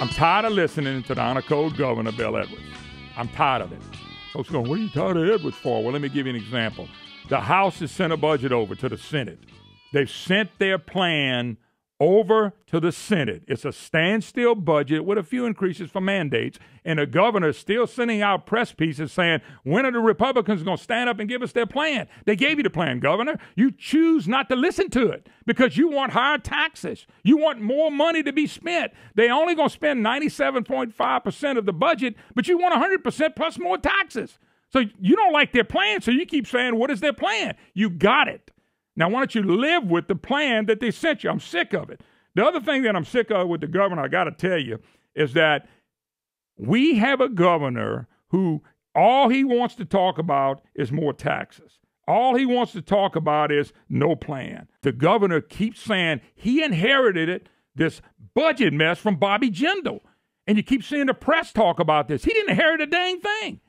I'm tired of listening to the honor code governor, Bill Edwards. I'm tired of it. Folks going, what are you tired of Edwards for? Well, let me give you an example. The House has sent a budget over to the Senate. They've sent their plan over to the Senate. It's a standstill budget with a few increases for mandates, and the governor is still sending out press pieces saying, when are the Republicans going to stand up and give us their plan? They gave you the plan, Governor. You choose not to listen to it because you want higher taxes. You want more money to be spent. They're only going to spend 97.5% of the budget, but you want 100% plus more taxes. So you don't like their plan, so you keep saying, what is their plan? You got it. Now, why don't you live with the plan that they sent you? I'm sick of it. The other thing that I'm sick of with the governor, I got to tell you, is that we have a governor who all he wants to talk about is more taxes. All he wants to talk about is no plan. The governor keeps saying he inherited this budget mess from Bobby Jindal. And you keep seeing the press talk about this. He didn't inherit a dang thing.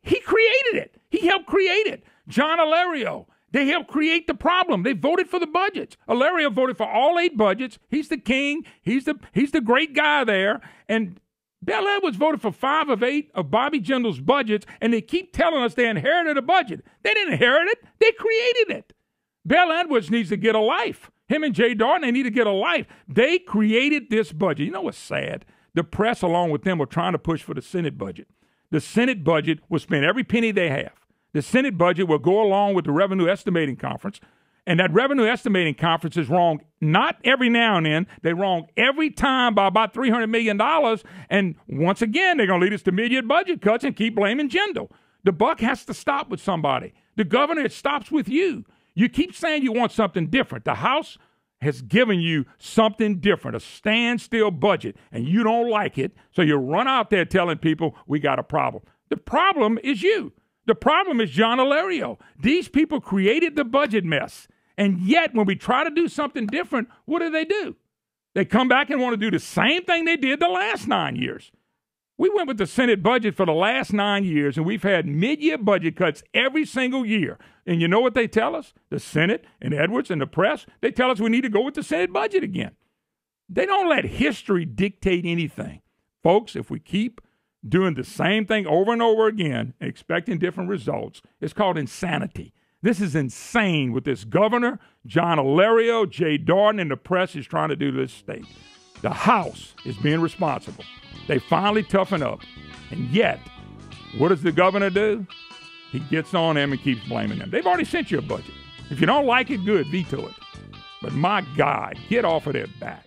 He created it. He helped create it. John Alario. They helped create the problem. They voted for the budgets. Alario voted for all 8 budgets. He's the king. He's the great guy there. And Bill Edwards voted for 5 of 8 of Bobby Jindal's budgets, and they keep telling us they inherited a budget. They didn't inherit it. They created it. Bill Edwards needs to get a life. Him and Jay Darden, they need to get a life. They created this budget. You know what's sad? The press, along with them, were trying to push for the Senate budget. The Senate budget will spend every penny they have. The Senate budget will go along with the Revenue Estimating Conference, and that Revenue Estimating Conference is wrong not every now and then. They're wrong every time by about $300 million, and once again, they're going to lead us to mid-year budget cuts and keep blaming Jindal. The buck has to stop with somebody. The governor, it stops with you. You keep saying you want something different. The House has given you something different, a standstill budget, and you don't like it, so you run out there telling people we got a problem. The problem is you. The problem is John Alario. These people created the budget mess. And yet, when we try to do something different, what do? They come back and want to do the same thing they did the last 9 years. We went with the Senate budget for the last 9 years, and we've had mid-year budget cuts every single year. And you know what they tell us? The Senate and Edwards and the press, they tell us we need to go with the Senate budget again. They don't let history dictate anything. Folks, if we keep doing the same thing over and over again and expecting different results, it's called insanity. This is insane what this governor, John Alario, Jay Darden, and the press is trying to do to this state. The House is being responsible. They finally toughen up. And yet, what does the governor do? He gets on them and keeps blaming them. They've already sent you a budget. If you don't like it, good, veto it. But my God, get off of their back.